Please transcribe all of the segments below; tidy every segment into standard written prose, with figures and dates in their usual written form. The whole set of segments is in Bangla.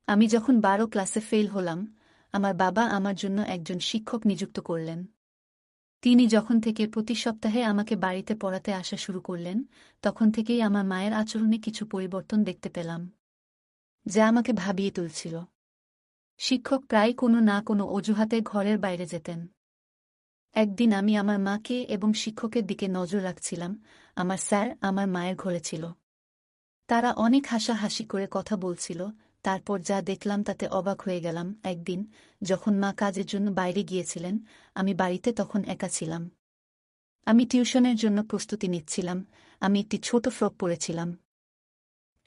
আমি যখন ১২ ক্লাসে ফেল হলাম, আমার বাবা আমার জন্য একজন শিক্ষক নিযুক্ত করলেন। তিনি যখন থেকে প্রতি সপ্তাহে আমাকে বাড়িতে পড়াতে আসা শুরু করলেন, তখন থেকেই আমার মায়ের আচরণে কিছু পরিবর্তন দেখতে পেলাম, যা আমাকে ভাবিয়ে তুলছিল। শিক্ষক প্রায় কোনো না কোনো অজুহাতে ঘরের বাইরে যেতেন। একদিন আমি আমার মাকে এবং শিক্ষকের দিকে নজর রাখছিলাম। আমার স্যার আমার মায়ের ঘরে ছিল। তারা অনেক হাসাহাসি করে কথা বলছিল। তারপর যা দেখলাম তাতে অবাক হয়ে গেলাম। একদিন যখন মা কাজের জন্য বাইরে গিয়েছিলেন, আমি বাড়িতে তখন একা ছিলাম। আমি টিউশনের জন্য প্রস্তুতি নিচ্ছিলাম। আমি একটি ছোট ফ্রক পরেছিলাম।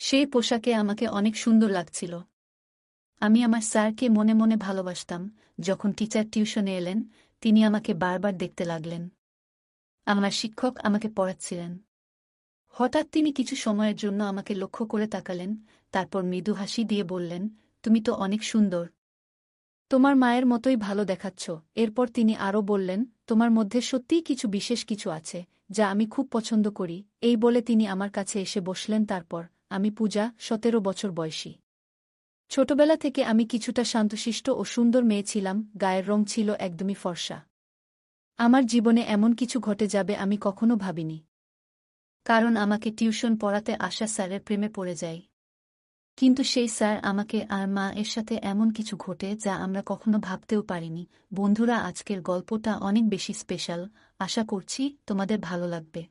সেই পোশাকে আমাকে অনেক সুন্দর লাগছিল। আমি আমার স্যারকে মনে মনে ভালোবাসতাম। যখন টিচার টিউশনে এলেন, তিনি আমাকে বারবার দেখতে লাগলেন। আমার শিক্ষক আমাকে পড়াচ্ছিলেন। হঠাৎ তিনি কিছু সময়ের জন্য আমাকে লক্ষ্য করে তাকালেন, তারপর মৃদু হাসি দিয়ে বললেন, তুমি তো অনেক সুন্দর। তোমার মায়ের মতোই ভালো দেখাচ্ছ। এরপর তিনি আরও বললেন, তোমার মধ্যে সত্যিই কিছু বিশেষ কিছু আছে, যা আমি খুব পছন্দ করি। এই বলে তিনি আমার কাছে এসে বসলেন। তারপর আমি পূজা, ১৭ বছর বয়সী। ছোটবেলা থেকে আমি কিছুটা শান্তশিষ্ট ও সুন্দর মেয়ে ছিলাম। গায়ের রং ছিল একদমই ফর্সা। আমার জীবনে এমন কিছু ঘটে যাবে আমি কখনো ভাবিনি। কারণ আমাকে টিউশন পড়াতে আসা স্যারের প্রেমে পড়ে যাই। কিন্তু সেই স্যার আমাকে আর মা এর সাথে এমন কিছু ঘটে যা আমরা কখনো ভাবতেও পারিনি। বন্ধুরা, আজকের গল্পটা অনেক বেশি স্পেশাল। আশা করছি তোমাদের ভালো লাগবে।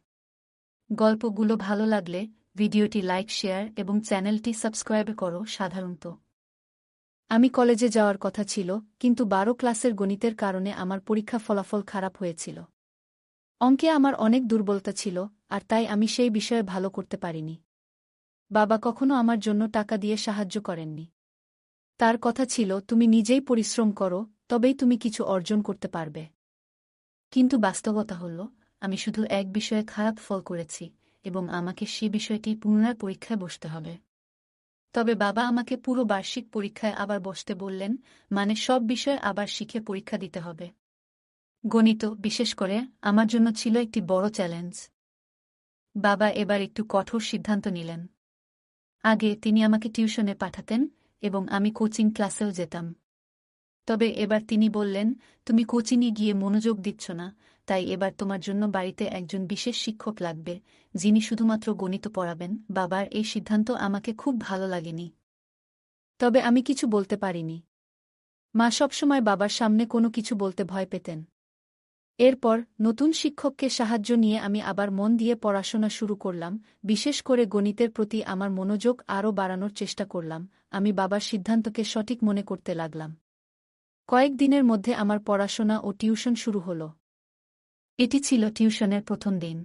গল্পগুলো ভালো লাগলে ভিডিওটি লাইক, শেয়ার এবং চ্যানেলটি সাবস্ক্রাইব করো। সাধারণত আমি কলেজে যাওয়ার কথা ছিল, কিন্তু ১২ ক্লাসের গণিতের কারণে আমার পরীক্ষা ফলাফল খারাপ হয়েছিল। অঙ্কে আমার অনেক দুর্বলতা ছিল, আর তাই আমি সেই বিষয়ে ভালো করতে পারিনি। বাবা কখনো আমার জন্য টাকা দিয়ে সাহায্য করেননি। তার কথা ছিল, তুমি নিজেই পরিশ্রম করো, তবেই তুমি কিছু অর্জন করতে পারবে। কিন্তু বাস্তবতা হল, আমি শুধু এক বিষয়ে খারাপ ফল করেছি, এবং আমাকে সে বিষয়টি পুনরায় পরীক্ষায় বসতে হবে। তবে বাবা আমাকে পুরো বার্ষিক পরীক্ষায় আবার বসতে বললেন, মানে সব বিষয়ে আবার শিখে পরীক্ষা দিতে হবে। গণিত, বিশেষ করে, আমার জন্য ছিল একটি বড় চ্যালেঞ্জ। বাবা এবার একটু কঠোর সিদ্ধান্ত নিলেন। আগে তিনি আমাকে টিউশনে পাঠাতেন এবং আমি কোচিং ক্লাসেও যেতাম। তবে এবার তিনি বললেন, তুমি কোচিংয়ে গিয়ে মনোযোগ দিচ্ছ না, তাই এবার তোমার জন্য বাড়িতে একজন বিশেষ শিক্ষক লাগবে, যিনি শুধুমাত্র গণিত পড়াবেন। বাবার এই সিদ্ধান্ত আমাকে খুব ভালো লাগেনি। তবে আমি কিছু বলতে পারিনি। মা সবসময় বাবার সামনে কোনো কিছু বলতে ভয় পেতেন। এরপর নতুন শিক্ষককে সাহায্য নিয়ে আমি আবার মন দিয়ে পড়াশোনা শুরু করলাম। বিশেষ করে গণিতের প্রতি আমার মনোযোগ আরও বাড়ানোর চেষ্টা করলাম। আমি বাবার সিদ্ধান্তকে সঠিক মনে করতে লাগলাম। কয়েক দিনের মধ্যে আমার পড়াশোনা ও টিউশন শুরু হল। এটি ছিল টিউশনের প্রথম দিন।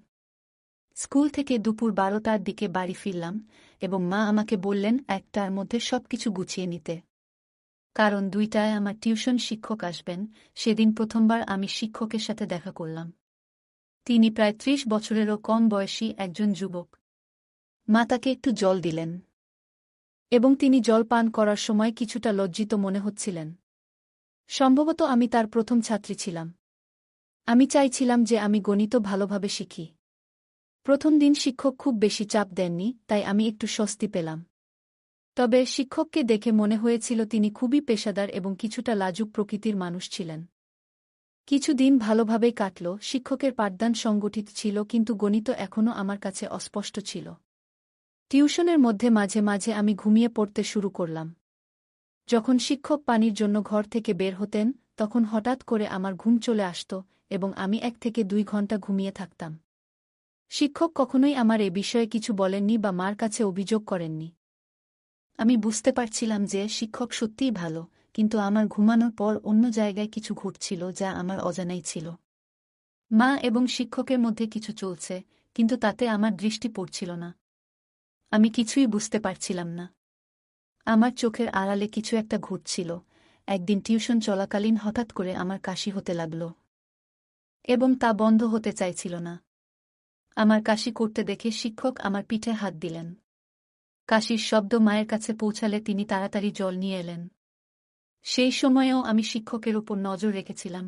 স্কুল থেকে দুপুর ১২টার দিকে বাড়ি ফিরলাম এবং মা আমাকে বললেন ১টার মধ্যে সবকিছু গুছিয়ে নিতে। কারণ ২টায় আমার টিউশন শিক্ষক আসবেন। সেদিন প্রথমবার আমি শিক্ষকের সাথে দেখা করলাম। তিনি প্রায় ৩০ বছরেরও কম বয়সী একজন যুবক। মা তাকে একটু জল দিলেন এবং তিনি জল পান করার সময় কিছুটা লজ্জিত মনে হচ্ছিলেন। সম্ভবত আমি তার প্রথম ছাত্রী ছিলাম। আমি চাইছিলাম যে আমি গণিত ভালোভাবে শিখি। প্রথম দিন শিক্ষক খুব বেশি চাপ দেননি, তাই আমি একটু স্বস্তি পেলাম। তবে শিক্ষককে দেখে মনে হয়েছিল তিনি খুবই পেশাদার এবং কিছুটা লাজুক প্রকৃতির মানুষ ছিলেন। কিছুদিন ভালোভাবেই কাটল। শিক্ষকের পাঠদান সংগঠিত ছিল, কিন্তু গণিত এখনও আমার কাছে অস্পষ্ট ছিল। টিউশনের মধ্যে মাঝে মাঝে আমি ঘুমিয়ে পড়তে শুরু করলাম। যখন শিক্ষক পানির জন্য ঘর থেকে বের হতেন, তখন হঠাৎ করে আমার ঘুম চলে আসত এবং আমি ১ থেকে ২ ঘন্টা ঘুমিয়ে থাকতাম। শিক্ষক কখনোই আমার এ বিষয়ে কিছু বলেননি বা মার কাছে অভিযোগ করেননি। আমি বুঝতে পারছিলাম যে শিক্ষক সত্যিই ভালো, কিন্তু আমার ঘুমানোর পর অন্য জায়গায় কিছু ঘটছিল যা আমার অজানাই ছিল। মা এবং শিক্ষকের মধ্যে কিছু চলছে, কিন্তু তাতে আমার দৃষ্টি পড়ছিল না। আমি কিছুই বুঝতে পারছিলাম না। আমার চোখের আড়ালে কিছু একটা ঘটছিল। একদিন টিউশন চলাকালীন হঠাৎ করে আমার কাশি হতে লাগল এবং তা বন্ধ হতে চাইছিল না। আমার কাশি করতে দেখে শিক্ষক আমার পিঠে হাত দিলেন। কাশির শব্দ মায়ের কাছে পৌঁছালে তিনি তাড়াতাড়ি জল নিয়ে এলেন। সেই সময়েও আমি শিক্ষকের উপর নজর রেখেছিলাম।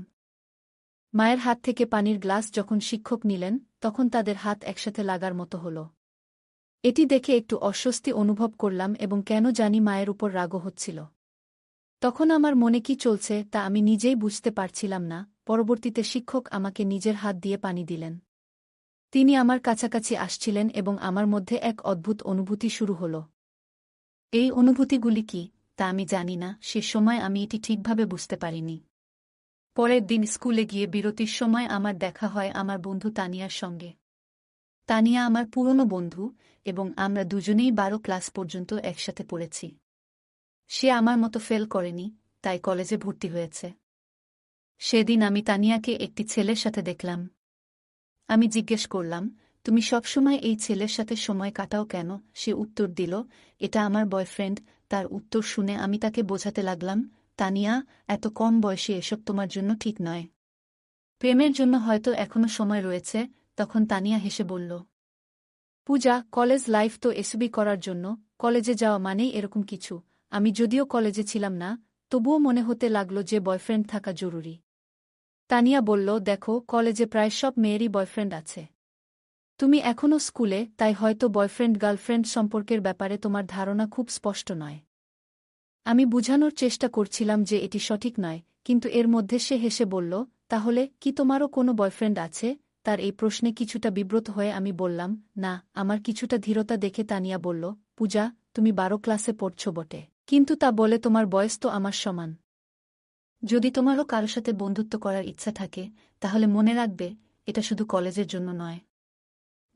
মায়ের হাত থেকে পানির গ্লাস যখন শিক্ষক নিলেন, তখন তাদের হাত একসাথে লাগার মতো হল। এটি দেখে একটু অস্বস্তি অনুভব করলাম এবং কেন জানি মায়ের উপর রাগও হচ্ছিল। তখন আমার মনে কি চলছে তা আমি নিজেই বুঝতে পারছিলাম না। পরবর্তীতে শিক্ষক আমাকে নিজের হাত দিয়ে পানি দিলেন। তিনি আমার কাছাকাছি আসছিলেন এবং আমার মধ্যে এক অদ্ভুত অনুভূতি শুরু হল। এই অনুভূতিগুলি কি তা আমি জানি না, সে সময় আমি এটি ঠিকভাবে বুঝতে পারিনি। পরের দিন স্কুলে গিয়ে বিরতির সময় আমার দেখা হয় আমার বন্ধু তানিয়ার সঙ্গে। তানিয়া আমার পুরনো বন্ধু এবং আমরা দুজনেই 12 ক্লাস পর্যন্ত একসাথে পড়েছি। সে আমার মতো ফেল করেনি, তাই কলেজে ভর্তি হয়েছে। সেদিন আমি তানিয়াকে একটি ছেলের সাথে দেখলাম। আমি জিজ্ঞেস করলাম, তুমি সবসময় এই ছেলের সাথে সময় কাটাও কেন? সে উত্তর দিল, এটা আমার বয়ফ্রেন্ড। তার উত্তর শুনে আমি তাকে বোঝাতে লাগলাম, তানিয়া, এত কম বয়সে এসব তোমার জন্য ঠিক নয়। প্রেমের জন্য হয়তো এখনো সময় রয়েছে। তখন তানিয়া হেসে বলল, পূজা, কলেজ লাইফ তো এসবই করার জন্য। কলেজে যাওয়া মানেই এরকম কিছু। আমি যদিও কলেজে ছিলাম না, তবুও মনে হতে লাগল যে বয়ফ্রেন্ড থাকা জরুরি। তানিয়া বলল, দেখো, কলেজে প্রায় সব মেয়েরই বয়ফ্রেন্ড আছে। তুমি এখনও স্কুলে, তাই হয়তো বয়ফ্রেন্ড গার্লফ্রেন্ড সম্পর্কের ব্যাপারে তোমার ধারণা খুব স্পষ্ট নয়। আমি বুঝানোর চেষ্টা করছিলাম যে এটি সঠিক নয়, কিন্তু এর মধ্যে সে হেসে বলল, তাহলে কি তোমারও কোনো বয়ফ্রেন্ড আছে? তার এই প্রশ্নে কিছুটা বিব্রত হয়ে আমি বললাম, না। আমার কিছুটা ধীরতা দেখে তানিয়া বলল, পূজা, তুমি 12 ক্লাসে পড়ছ বটে, কিন্তু তা বলে তোমার বয়স তো আমার সমান। যদি তোমারও কারো সাথে বন্ধুত্ব করার ইচ্ছা থাকে, তাহলে মনে রাখবে, এটা শুধু কলেজের জন্য নয়।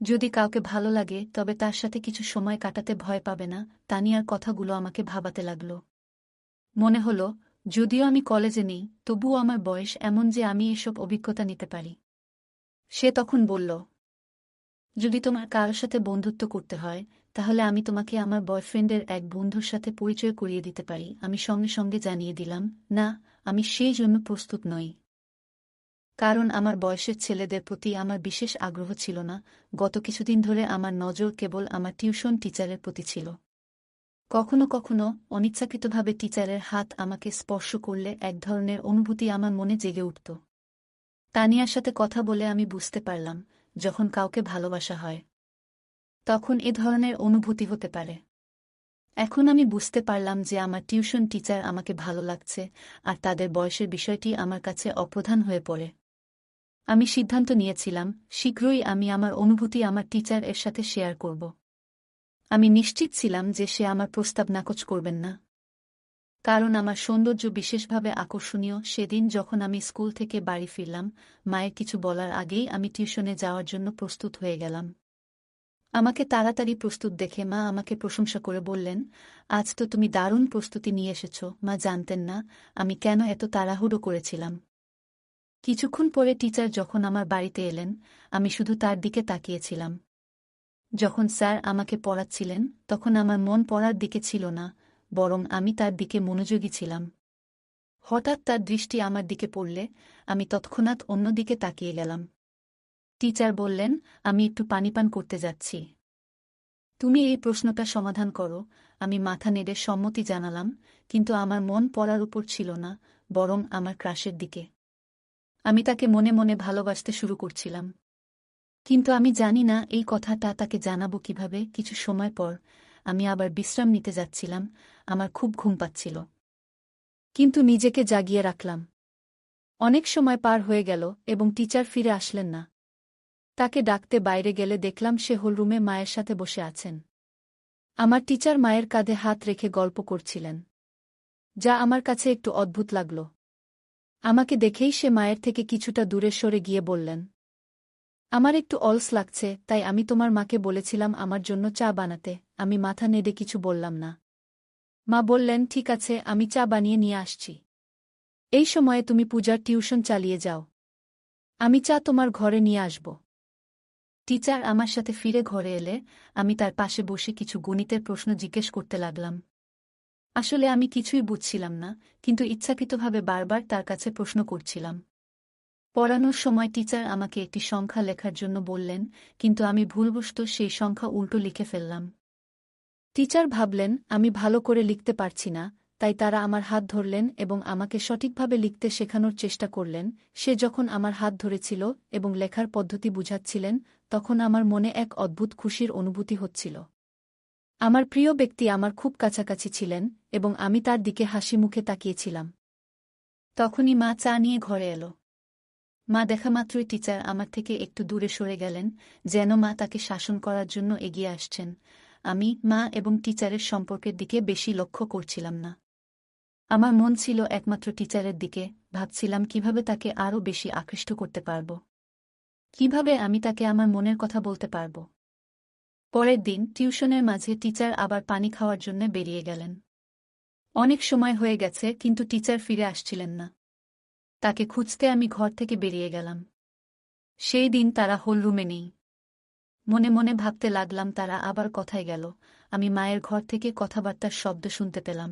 যদি কাউকে ভালো লাগে তবে তার সাথে কিছু সময় কাটাতে ভয় পাবে না। তানিয়ার কথাগুলো আমাকে ভাবাতে লাগল। মনে হল, যদিও আমি কলেজে নেই, তবুও আমার বয়স এমন যে আমি এসব অভিজ্ঞতা নিতে পারি। সে তখন বলল, যদি তোমার কারোর সাথে বন্ধুত্ব করতে হয়, তাহলে আমি তোমাকে আমার বয়ফ্রেন্ডের এক বন্ধুর সাথে পরিচয় করিয়ে দিতে পারি। আমি সঙ্গে সঙ্গে জানিয়ে দিলাম, না, আমি সেই জন্য প্রস্তুত নই। কারণ আমার বয়সের ছেলেদের প্রতি আমার বিশেষ আগ্রহ ছিল না। গত কিছুদিন ধরে আমার নজর কেবল আমার টিউশন টিচারের প্রতি ছিল। কখনো কখনো অনিচ্ছাকৃতভাবে টিচারের হাত আমাকে স্পর্শ করলে এক ধরনের অনুভূতি আমার মনে জেগে উঠত। তানিয়ার সাথে কথা বলে আমি বুঝতে পারলাম, যখন কাউকে ভালোবাসা হয়, তখন এ ধরনের অনুভূতি হতে পারে। এখন আমি বুঝতে পারলাম যে আমার টিউশন টিচার আমাকে ভালো লাগছে, আর তাদের বয়সের বিষয়টি আমার কাছে অপ্রধান হয়ে পড়ে। আমি সিদ্ধান্ত নিয়েছিলাম, শীঘ্রই আমি আমার অনুভূতি আমার টিচার এর সাথে শেয়ার করব। আমি নিশ্চিত ছিলাম যে সে আমার প্রস্তাব নাকচ করবেন না। কারণ আমার সৌন্দর্য বিশেষভাবে আকর্ষণীয়। সেদিন যখন আমি স্কুল থেকে বাড়ি ফিরলাম, মায়ের কিছু বলার আগেই আমি টিউশনে যাওয়ার জন্য প্রস্তুত হয়ে গেলাম। আমাকে তাড়াতাড়ি প্রস্তুত দেখে মা আমাকে প্রশংসা করে বললেন, আজ তো তুমি দারুণ প্রস্তুতি নিয়ে এসেছ। মা জানতেন না আমি কেন এত তাড়াহুড়ো করেছিলাম। কিছুক্ষণ পরে টিচার যখন আমার বাড়িতে এলেন, আমি শুধু তার দিকে তাকিয়েছিলাম। যখন স্যার আমাকে পড়াচ্ছিলেন, তখন আমার মন পড়ার দিকে ছিল না, বরং আমি তার দিকে মনোযোগী ছিলাম। হঠাৎ তার দৃষ্টি আমার দিকে পড়লে আমি তৎক্ষণাৎ অন্যদিকে তাকিয়ে গেলাম। টিচার বললেন, আমি একটু পানি পান করতে যাচ্ছি। তুমি এই প্রশ্নটা সমাধান করো। আমি মাথা নেড়ে সম্মতি জানালাম, কিন্তু আমার মন পড়ার উপর ছিল না, বরং আমার ক্রাশের দিকে। আমি তাকে মনে মনে ভালোবাসতে শুরু করছিলাম। কিন্তু আমি জানি না এই কথাটা তাকে জানাবো কিভাবে। কিছু সময় পর আমি আবার বিশ্রাম নিতে যাচ্ছিলাম। আমার খুব ঘুম পাচ্ছিল, কিন্তু নিজেকে জাগিয়ে রাখলাম। অনেক সময় পার হয়ে গেল এবং টিচার ফিরে আসলেন না। তাকে ডাকতে বাইরে গেলে দেখলাম সে হলরুমে মায়ের সাথে বসে আছেন। আমার টিচার মায়ের কাঁধে হাত রেখে গল্প করছিলেন, যা আমার কাছে একটু অদ্ভুত লাগল। আমাকে দেখেই সে মায়ের থেকে কিছুটা দূরে সরে গিয়ে বললেন, আমার একটু অলস লাগছে, তাই আমি তোমার মাকে বলেছিলাম আমার জন্য চা বানাতে। আমি মাথা নেড়ে কিছু বললাম না। মা বললেন, ঠিক আছে, আমি চা বানিয়ে নিয়ে আসছি। এই সময়ে তুমি পূজার টিউশন চালিয়ে যাও। আমি চা তোমার ঘরে নিয়ে আসব। টিচার আমার সাথে ফিরে ঘরে এলে আমি তার পাশে বসে কিছু গণিতের প্রশ্ন জিজ্ঞেস করতে লাগলাম। আসলে আমি কিছুই বুঝছিলাম না, কিন্তু ইচ্ছাকৃতভাবে বারবার তার কাছে প্রশ্ন করছিলাম। পড়ানোর সময় টিচার আমাকে একটি সংখ্যা লেখার জন্য বললেন, কিন্তু আমি ভুলবশত সেই সংখ্যা উল্টো লিখে ফেললাম। টিচার ভাবলেন আমি ভালো করে লিখতে পারছি না, তাই তারা আমার হাত ধরলেন এবং আমাকে সঠিকভাবে লিখতে শেখানোর চেষ্টা করলেন। সে যখন আমার হাত ধরেছিল এবং লেখার পদ্ধতি বুঝাচ্ছিলেন, তখন আমার মনে এক অদ্ভুত খুশির অনুভূতি হচ্ছিল। আমার প্রিয় ব্যক্তি আমার খুব কাছাকাছি ছিলেন এবং আমি তার দিকে হাসি মুখে তাকিয়েছিলাম। তখনই মা চা নিয়ে ঘরে এলো। মা দেখামাত্রই টিচার আমার থেকে একটু দূরে সরে গেলেন, যেন মা তাকে শাসন করার জন্য এগিয়ে আসছেন। আমি মা এবং টিচারের সম্পর্কের দিকে বেশি লক্ষ্য করছিলাম না। আমার মন ছিল একমাত্র টিচারের দিকে, ভাবছিলাম কিভাবে তাকে আরও বেশি আকৃষ্ট করতে পারব, কিভাবে আমি তাকে আমার মনের কথা বলতে পারব। পরের দিন টিউশনের মাঝে টিচার আবার পানি খাওয়ার জন্য বেরিয়ে গেলেন। অনেক সময় হয়ে গেছে কিন্তু টিচার ফিরে আসছিলেন না। তাকে খুঁজতে আমি ঘর থেকে বেরিয়ে গেলাম। সেই দিন তারা হলরুমে নেই। মনে মনে ভাবতে লাগলাম তারা আবার কোথায় গেল। আমি মায়ের ঘর থেকে কথাবার্তার শব্দ শুনতে পেলাম।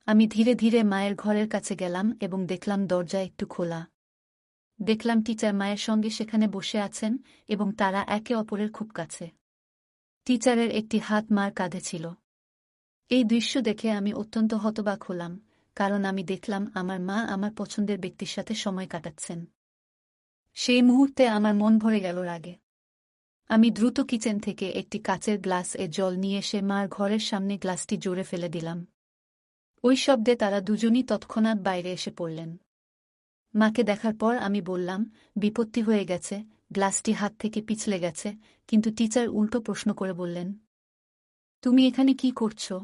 আমি ধীরে ধীরে মায়ের ঘরের কাছে গেলাম এবং দেখলাম দরজা একটু খোলা। দেখলাম টিচার মায়ের সঙ্গে সেখানে বসে আছেন এবং তারা একে অপরের খুব কাছে। টিচারের একটি হাত মার কাঁধে ছিল। এই দৃশ্য দেখে আমি অত্যন্ত হতবাক হলাম, কারণ আমি দেখলাম আমার মা আমার পছন্দের ব্যক্তির সাথে সময় কাটাচ্ছেন। সেই মুহূর্তে আমার মন ভরে গেল রাগে। আমি দ্রুত কিচেন থেকে একটি কাচের গ্লাস জল নিয়ে এসে মার ঘরের সামনে গ্লাসটি জোরে ফেলে দিলাম। ওই শব্দে তারা দুজনই তৎক্ষণাৎ বাইরে এসে পড়লেন। মাকে দেখার পর আমি বললাম, বিপত্তি হয়ে গেছে, গ্লাসটি হাত থেকে পিছলে গেছে। কিন্তু টিচার উল্টো প্রশ্ন করে বললেন, তুমি এখানে কি করছো?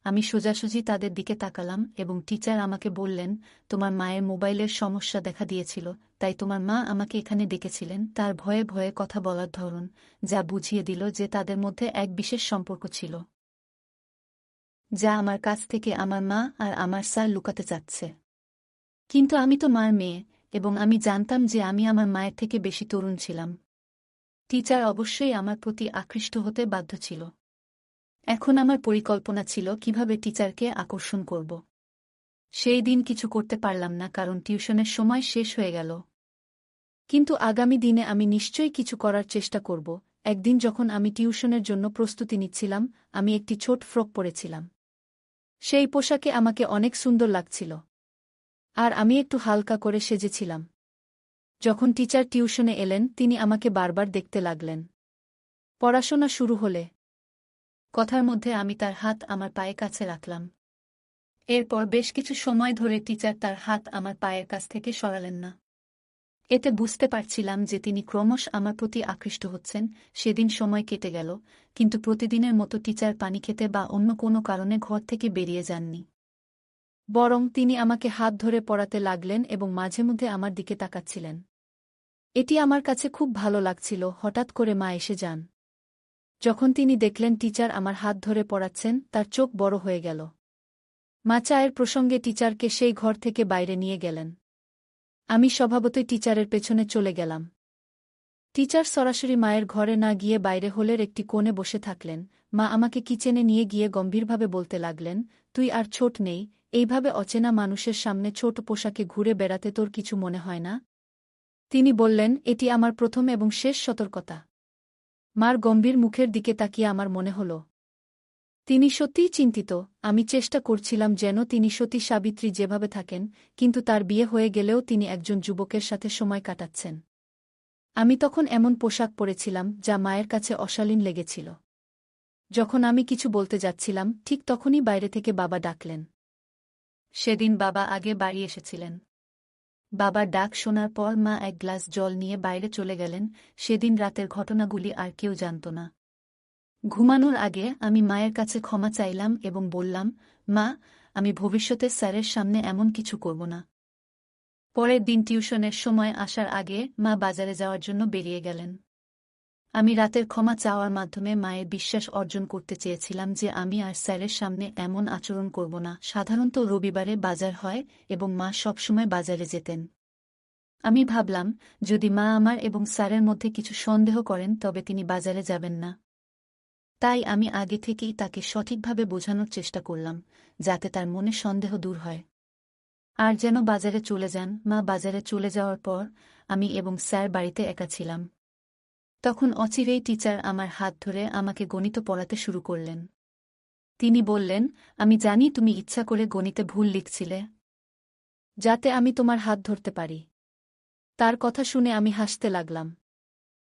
আমি সোজাসুজি তাদের দিকে তাকালাম এবং টিচার আমাকে বললেন, তোমার মায়ের মোবাইলের সমস্যা দেখা দিয়েছিল, তাই তোমার মা আমাকে এখানে ডেকেছিলেন। তার ভয়ে ভয়ে কথা বলার ধরন যা বুঝিয়ে দিল যে তাদের মধ্যে এক বিশেষ সম্পর্ক ছিল, যা আমার কাছ থেকে আমার মা আর আমার স্যার লুকাতে চাচ্ছে। কিন্তু আমি তো মার মেয়ে, এবং আমি জানতাম যে আমি আমার মায়ের থেকে বেশি তরুণ ছিলাম। টিচার অবশ্যই আমার প্রতি আকৃষ্ট হতে বাধ্য ছিল। এখন আমার পরিকল্পনা ছিল কিভাবে টিচারকে আকর্ষণ করব। সেই দিন কিছু করতে পারলাম না কারণ টিউশনের সময় শেষ হয়ে গেল। কিন্তু আগামী দিনে আমি নিশ্চয়ই কিছু করার চেষ্টা করব। একদিন যখন আমি টিউশনের জন্য প্রস্তুতি নিচ্ছিলাম, আমি একটি ছোট ফ্রক পরেছিলাম। সেই পোশাকে আমাকে অনেক সুন্দর লাগছিল, আর আমি একটু হালকা করে সেজেছিলাম। যখন টিচার টিউশনে এলেন, তিনি আমাকে বারবার দেখতে লাগলেন। পড়াশোনা শুরু হলে কথার মধ্যে আমি তার হাত আমার পায়ে কাছে রাখলাম। এরপর বেশ কিছু সময় ধরে টিচার তার হাত আমার পায়ের কাছ থেকে সরালেন না। এতে বুঝতে পারছিলাম যে তিনি ক্রমশ আমার প্রতি আকৃষ্ট হচ্ছেন। সেদিন সময় কেটে গেল, কিন্তু প্রতিদিনের মতো টিচার পানি খেতে বা অন্য কোনো কারণে ঘর থেকে বেরিয়ে যাননি। বরং তিনি আমাকে হাত ধরে পড়াতে লাগলেন এবং মাঝে মধ্যে আমার দিকে তাকাচ্ছিলেন। এটি আমার কাছে খুব ভালো লাগছিল। হঠাৎ করে মা এসে যান। যখন তিনি দেখলেন টিচার আমার হাত ধরে পড়াচ্ছেন, তার চোখ বড় হয়ে গেল। মা চায়ের প্রসঙ্গে টিচারকে সেই ঘর থেকে বাইরে নিয়ে গেলেন। আমি স্বভাবতই টিচারের পেছনে চলে গেলাম। টিচার সরাসরি মায়ের ঘরে না গিয়ে বাইরে হলের একটি কোণে বসে থাকলেন। মা আমাকে কিচেনে নিয়ে গিয়ে গম্ভীরভাবে বলতে লাগলেন, তুই আর ছোট নেই, এইভাবে অচেনা মানুষের সামনে ছোট পোশাকে ঘুরে বেড়াতে তোর কিছু মনে হয় না? তিনি বললেন, এটি আমার প্রথম এবং শেষ সতর্কতা। মার গম্ভীর মুখের দিকে তাকিয়ে আমার মনে হল তিনি সত্যিই চিন্তিত। আমি চেষ্টা করছিলাম যেন তিনি সতী সাবিত্রী যেভাবে থাকেন, কিন্তু তার বিয়ে হয়ে গেলেও তিনি একজন যুবকের সাথে সময় কাটাচ্ছেন। আমি তখন এমন পোশাক পরেছিলাম যা মায়ের কাছে অশালীন লেগেছিল। যখন আমি কিছু বলতে যাচ্ছিলাম, ঠিক তখনই বাইরে থেকে বাবা ডাকলেন। সেদিন বাবা আগে বাড়ি এসেছিলেন। বাবার ডাক শোনার পর মা এক গ্লাস জল নিয়ে বাইরে চলে গেলেন। সেদিন রাতের ঘটনাগুলি আর কেউ জানত না। ঘুমানোর আগে আমি মায়ের কাছে ক্ষমা চাইলাম এবং বললাম, মা, আমি ভবিষ্যতে স্যারের সামনে এমন কিছু করব না। পরের দিন টিউশনের সময় আসার আগে মা বাজারে যাওয়ার জন্য বেরিয়ে গেলেন। আমি রাতের ক্ষমা চাওয়ার মাধ্যমে মায়ের বিশ্বাস অর্জন করতে চেয়েছিলাম যে আমি আর স্যারের সামনে এমন আচরণ করব না। সাধারণত রবিবারে বাজার হয় এবং মা সবসময় বাজারে যেতেন। আমি ভাবলাম, যদি মা আমার এবং স্যারের মধ্যে কিছু সন্দেহ করেন তবে তিনি বাজারে যাবেন না। তাই আমি আগে থেকেই তাকে সঠিকভাবে বোঝানোর চেষ্টা করলাম, যাতে তার মনে সন্দেহ দূর হয়। আর যেন বাজারে চলে যান। মা বাজারে চলে যাওয়ার পর আমি এবং স্যার বাড়িতে একা ছিলাম। তখন অচিরেই টিচার আমার হাত ধরে আমাকে গণিত পড়াতে শুরু করলেন। তিনি বললেন, আমি জানি তুমি ইচ্ছা করে গণিতে ভুল লিখছিলে, যাতে আমি তোমার হাত ধরতে পারি। তার কথা শুনে আমি হাসতে লাগলাম।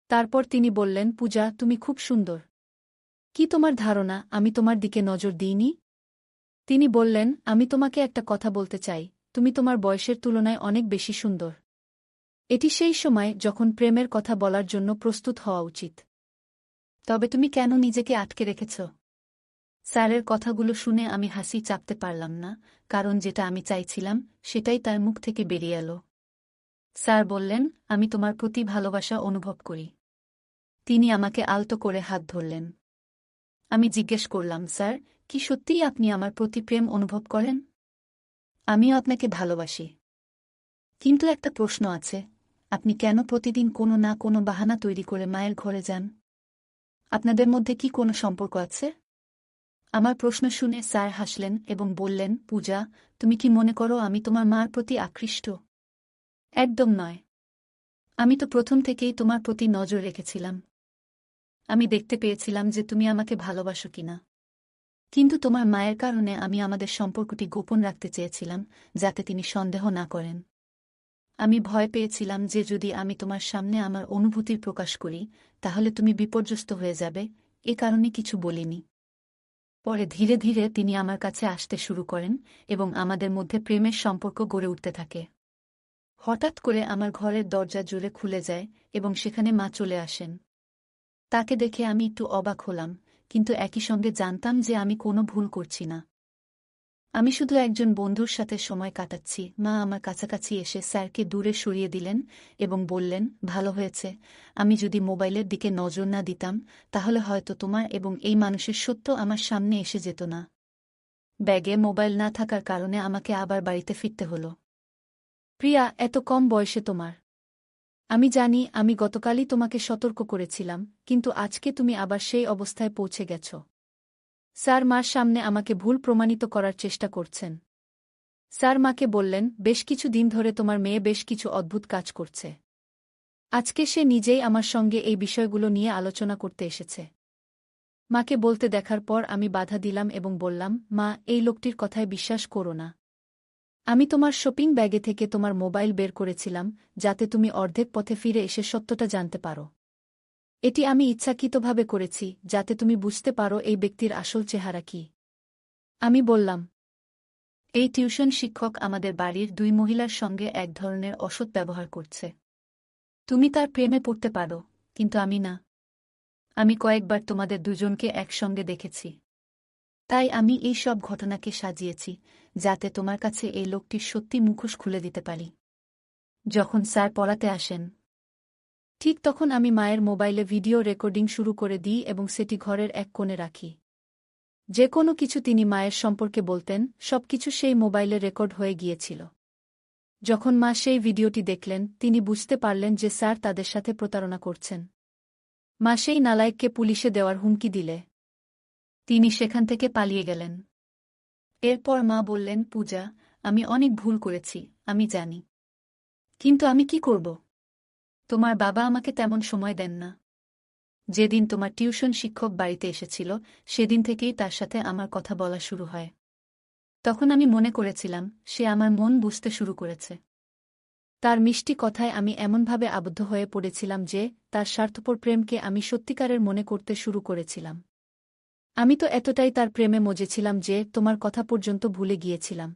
তারপর তিনি বললেন, পূজা, তুমি খুব সুন্দর। কি তোমার ধারণা আমি তোমার দিকে নজর দিইনি? তিনি বললেন, আমি তোমাকে একটা কথা বলতে চাই, তুমি তোমার বয়সের তুলনায় অনেক বেশি সুন্দর। এটি সেই সময় যখন প্রেমের কথা বলার জন্য প্রস্তুত হওয়া উচিত। তবে তুমি কেন নিজেকে আটকে রেখেছ? স্যারের কথাগুলো শুনে আমি হাসি চাপতে পারলাম না, কারণ যেটা আমি চাইছিলাম সেটাই তার মুখ থেকে বেরিয়ে এলো। স্যার বললেন, আমি তোমার প্রতি ভালোবাসা অনুভব করি। তিনি আমাকে আলতো করে হাত ধরলেন। আমি জিজ্ঞেস করলাম, স্যার, কি সত্যিই আপনি আমার প্রতি প্রেম অনুভব করেন? আমিও আপনাকে ভালোবাসি। কিন্তু একটা প্রশ্ন আছে, আপনি কেন প্রতিদিন কোনো না কোনো বাহানা তৈরি করে মায়ের ঘরে যান? আপনাদের মধ্যে কি কোনো সম্পর্ক আছে? আমার প্রশ্ন শুনে স্যার হাসলেন এবং বললেন, পূজা, তুমি কি মনে করো আমি তোমার মার প্রতি আকৃষ্ট? একদম নয়। আমি তো প্রথম থেকেই তোমার প্রতি নজর রেখেছিলাম। আমি দেখতে পেয়েছিলাম যে তুমি আমাকে ভালোবাসো কিনা। কিন্তু তোমার মায়ের কারণে আমি আমাদের সম্পর্কটি গোপন রাখতে চেয়েছিলাম, যাতে তিনি সন্দেহ না করেন। আমি ভয় পেয়েছিলাম যে যদি আমি তোমার সামনে আমার অনুভূতির প্রকাশ করি, তাহলে তুমি বিপর্যস্ত হয়ে যাবে, এ কারণে কিছু বলিনি। পরে ধীরে ধীরে তিনি আমার কাছে আসতে শুরু করেন এবং আমাদের মধ্যে প্রেমের সম্পর্ক গড়ে উঠতে থাকে। হঠাৎ করে আমার ঘরের দরজা জোরে খুলে যায় এবং সেখানে মা চলে আসেন। তাকে দেখে আমি একটু অবাক হলাম, কিন্তু একই সঙ্গে জানতাম যে আমি কোনো ভুল করছি না। আমি শুধু একজন বন্ধুর সাথে সময় কাটাচ্ছি। মা আমার কাছাকাছি এসে স্যারকে দূরে সরিয়ে দিলেন এবং বললেন, ভালো হয়েছে, আমি যদি মোবাইলের দিকে নজর না দিতাম, তাহলে হয়তো তোমার এবং এই মানুষের সত্য আমার সামনে এসে যেত না। ব্যাগে মোবাইল না থাকার কারণে আমাকে আবার বাড়িতে ফিরতে হলো। প্রিয়া, এত কম বয়সে তোমার। আমি জানি আমি গতকালই তোমাকে সতর্ক করেছিলাম, কিন্তু আজকে তুমি আবার সেই অবস্থায় পৌঁছে গেছ। স্যার মার সামনে আমাকে ভুল প্রমাণিত করার চেষ্টা করছেন। স্যার মাকে বললেন, বেশ কিছু দিন ধরে তোমার মেয়ে বেশ কিছু অদ্ভুত কাজ করছে। আজকে সে নিজেই আমার সঙ্গে এই বিষয়গুলো নিয়ে আলোচনা করতে এসেছে। মাকে বলতে দেখার পর আমি বাধা দিলাম এবং বললাম, মা, এই লোকটির কথায় বিশ্বাস করো না। আমি তোমার শপিং ব্যাগে থেকে তোমার মোবাইল বের করেছিলাম, যাতে তুমি অর্ধেক পথে ফিরে এসে সত্যটা জানতে পারো। এটি আমি ইচ্ছাকৃতভাবে করেছি, যাতে তুমি বুঝতে পারো এই ব্যক্তির আসল চেহারা কি। আমি বললাম, এই টিউশন শিক্ষক আমাদের বাড়ির 2 মহিলার সঙ্গে এক ধরনের অসৎ ব্যবহার করছে। তুমি তার প্রেমে পড়তে পারো, কিন্তু আমি না। আমি কয়েকবার তোমাদের দুজনকে একসঙ্গে দেখেছি। তাই আমি এই সব ঘটনাকে সাজিয়েছি, যাতে তোমার কাছে এই লোকটির সত্যি মুখোশ খুলে দিতে পারি। যখন স্যার পড়াতে আসেন, ঠিক তখন আমি মায়ের মোবাইলে ভিডিও রেকর্ডিং শুরু করে দিই এবং সেটি ঘরের এক কোণে রাখি। যে কোনো কিছু তিনি মায়ের সম্পর্কে বলতেন, সবকিছু সেই মোবাইলে রেকর্ড হয়ে গিয়েছিল। যখন মা সেই ভিডিওটি দেখলেন, তিনি বুঝতে পারলেন যে স্যার তাদের সাথে প্রতারণা করছেন। মা সেই নালায়েককে পুলিশে দেওয়ার হুমকি দিলে তিনি সেখান থেকে পালিয়ে গেলেন। এরপর মা বললেন, পূজা, আমি অনেক ভুল করেছি, আমি জানি। কিন্তু আমি কি করব? তোমার বাবা আমাকে তেমন সময় দেন না। যেদিন তোমার টিউশন শিক্ষক বাড়িতে এসেছিল, সেদিন থেকেই তার সাথে আমার কথা বলা শুরু হয়। তখন আমি মনে করেছিলাম সে আমার মন বুঝতে শুরু করেছে। তার মিষ্টি কথায় আমি এমনভাবে আবদ্ধ হয়ে পড়েছিলাম যে তার স্বার্থপর প্রেমকে আমি সত্যিকারের মনে করতে শুরু করেছিলাম। আমি তো এতটাই তার প্রেমে মজেছিলাম যে তোমার কথা পর্যন্ত ভুলে গিয়েছিলাম।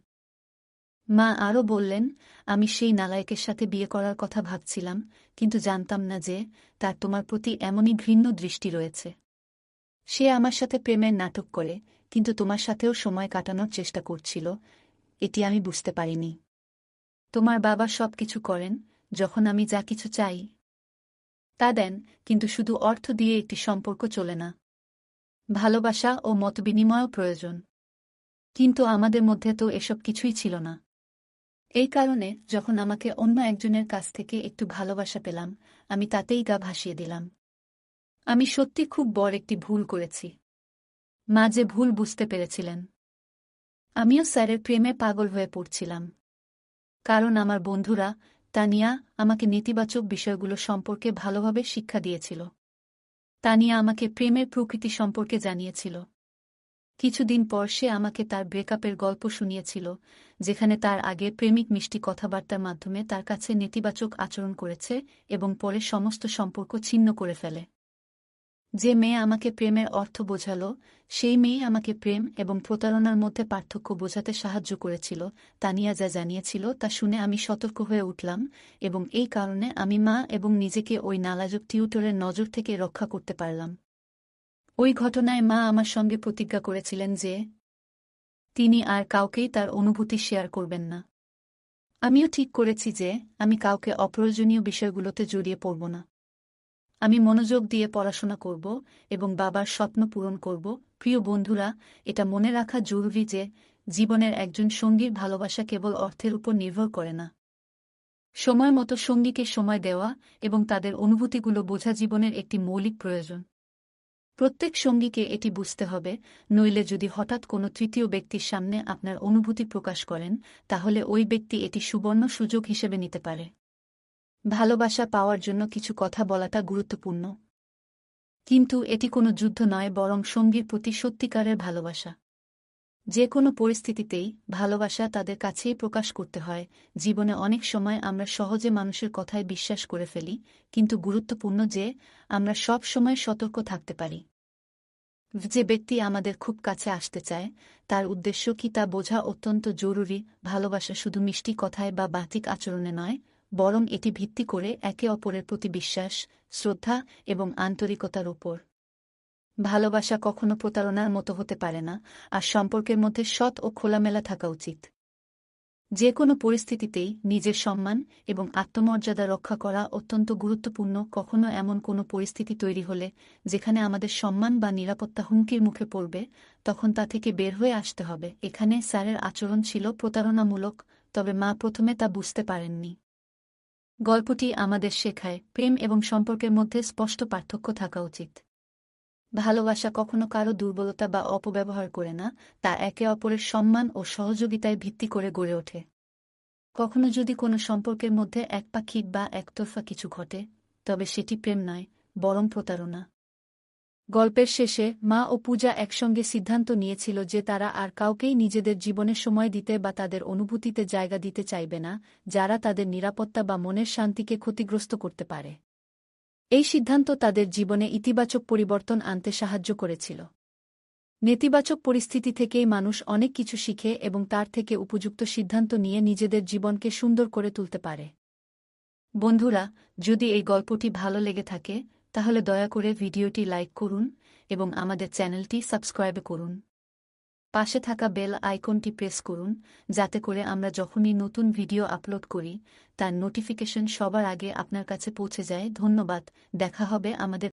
মা আরও বললেন, আমি সেই নালায়েকের সাথে বিয়ে করার কথা ভাবছিলাম, কিন্তু জানতাম না যে তার তোমার প্রতি এমনই ঘৃণ্য দৃষ্টি রয়েছে। সে আমার সাথে প্রেমের নাটক করে, কিন্তু তোমার সাথেও সময় কাটানোর চেষ্টা করছিল, এটি আমি বুঝতে পারিনি। তোমার বাবা সবকিছু করেন, যখন আমি যা কিছু চাই তা দেন, কিন্তু শুধু অর্থ দিয়ে একটি সম্পর্ক চলে না। ভালোবাসা ও মতবিনিময়ও প্রয়োজন। কিন্তু আমাদের মধ্যে তো এসব কিছুই ছিল না। এই কারণে যখন আমাকে অন্য একজনের কাছ থেকে একটু ভালোবাসা পেলাম, আমি তাতেই গা ভাসিয়ে দিলাম। আমি সত্যি খুব বড় একটি ভুল করেছি। মা যে ভুল বুঝতে পেরেছিলেন। আমিও স্যারের প্রেমে পাগল হয়ে পড়ছিলাম। কারণ আমার বন্ধুরা, তানিয়া, আমাকে নেতিবাচক বিষয়গুলো সম্পর্কে ভালোভাবে শিক্ষা দিয়েছিল। তানিয়া আমাকে প্রেমের প্রকৃতি সম্পর্কে জানিয়েছিল। কিছুদিন পর সে আমাকে তার ব্রেকআপের গল্প শুনিয়েছিল, যেখানে তার আগে প্রেমিক মিষ্টি কথাবার্তার মাধ্যমে তার কাছে নেতিবাচক আচরণ করেছে এবং পরে সমস্ত সম্পর্ক ছিন্ন করে ফেলে। যে মেয়ে আমাকে প্রেমের অর্থ বোঝাল, সেই মেয়ে আমাকে প্রেম এবং প্রতারণার মধ্যে পার্থক্য বোঝাতে সাহায্য করেছিল। তানিয়া যা জানিয়েছিল তা শুনে আমি সতর্ক হয়ে উঠলাম, এবং এই কারণে আমি মা এবং নিজেকে ওই নালাজুক টিউটরের নজর থেকে রক্ষা করতে পারলাম। ওই ঘটনায় মা আমার সঙ্গে প্রতিজ্ঞা করেছিলেন যে তিনি আর কাউকেই তার অনুভূতি শেয়ার করবেন না। আমিও ঠিক করেছি যে আমি কাউকে অপ্রয়োজনীয় বিষয়গুলোতে জড়িয়ে পড়ব না। আমি মনোযোগ দিয়ে পড়াশোনা করব এবং বাবার স্বপ্ন পূরণ করব। প্রিয় বন্ধুরা, এটা মনে রাখা জরুরি যে জীবনের একজন সঙ্গীর ভালোবাসা কেবল অর্থের উপর নির্ভর করে না। সময় মতো সঙ্গীকে সময় দেওয়া এবং তাদের অনুভূতিগুলো বোঝা জীবনের একটি মৌলিক প্রয়োজন। প্রত্যেক সঙ্গীকে এটি বুঝতে হবে, নইলে যদি হঠাৎ কোনো তৃতীয় ব্যক্তির সামনে আপনার অনুভূতি প্রকাশ করেন, তাহলে ওই ব্যক্তি এটি সুবর্ণ সুযোগ হিসেবে নিতে পারে। ভালোবাসা পাওয়ার জন্য কিছু কথা বলাটা গুরুত্বপূর্ণ, কিন্তু এটি কোনো যুদ্ধ নয়, বরং সঙ্গীর প্রতি সত্যিকারের ভালোবাসা। যে কোনো পরিস্থিতিতেই ভালোবাসা তাদের কাছেই প্রকাশ করতে হয়। জীবনে অনেক সময় আমরা সহজে মানুষের কথায় বিশ্বাস করে ফেলি, কিন্তু গুরুত্বপূর্ণ যে আমরা সব সময় সতর্ক থাকতে পারি। যে ব্যক্তি আমাদের খুব কাছে আসতে চায়, তার উদ্দেশ্য কি তা বোঝা অত্যন্ত জরুরি। ভালোবাসা শুধু মিষ্টি কথায় বা বাহ্যিক আচরণে নয়, বরং এটি ভিত্তি করে একে অপরের প্রতি বিশ্বাস, শ্রদ্ধা এবং আন্তরিকতার উপর। ভালোবাসা কখনো প্রতারণার মতো হতে পারে না, আর সম্পর্কের মধ্যে সৎ ও খোলামেলা থাকা উচিত। যে কোনো পরিস্থিতিতেই নিজের সম্মান এবং আত্মমর্যাদা রক্ষা করা অত্যন্ত গুরুত্বপূর্ণ। কখনো এমন কোনো পরিস্থিতি তৈরি হলে যেখানে আমাদের সম্মান বা নিরাপত্তা হুমকির মুখে পড়বে, তখন তা থেকে বের হয়ে আসতে হবে। এখানে স্যারের আচরণ ছিল প্রতারণামূলক, তবে মা প্রথমে তা বুঝতে পারেননি। গল্পটি আমাদের শেখায়, প্রেম এবং সম্পর্কের মধ্যে স্পষ্ট পার্থক্য থাকা উচিত। ভালোবাসা কখনো কারো দুর্বলতা বা অপব্যবহার করে না, তা একে অপরের সম্মান ও সহযোগিতায় ভিত্তি করে গড়ে ওঠে। কখনো যদি কোনো সম্পর্কের মধ্যে একপাক্ষিক বা একতরফা কিছু ঘটে, তবে সেটি প্রেম নয়, বরং প্রতারণা। গল্পের শেষে মা ও পূজা একসঙ্গে সিদ্ধান্ত নিয়েছিল যে তারা আর কাউকেই নিজেদের জীবনে সময় দিতে বা তাদের অনুভূতিতে জায়গা দিতে চাইবে না, যারা তাদের নিরাপত্তা বা মনের শান্তিকে ক্ষতিগ্রস্ত করতে পারে। এই সিদ্ধান্ত তাদের জীবনে ইতিবাচক পরিবর্তন আনতে সাহায্য করেছিল। নেতিবাচক পরিস্থিতি থেকেই মানুষ অনেক কিছু শিখে এবং তার থেকে উপযুক্ত সিদ্ধান্ত নিয়ে নিজেদের জীবনকে সুন্দর করে তুলতে পারে। বন্ধুরা, যদি এই গল্পটি ভালো লেগে থাকে, তাহলে দয়া করে ভিডিওটি লাইক করুন এবং আমাদের চ্যানেলটি সাবস্ক্রাইব করুন। পাশে থাকা বেল আইকনটি প্রেস করুন, যাতে করে আমরা যখনই নতুন ভিডিও আপলোড করি, তার নোটিফিকেশন সবার আগে আপনার কাছে পৌঁছে যায়। ধন্যবাদ। দেখা হবে আমাদের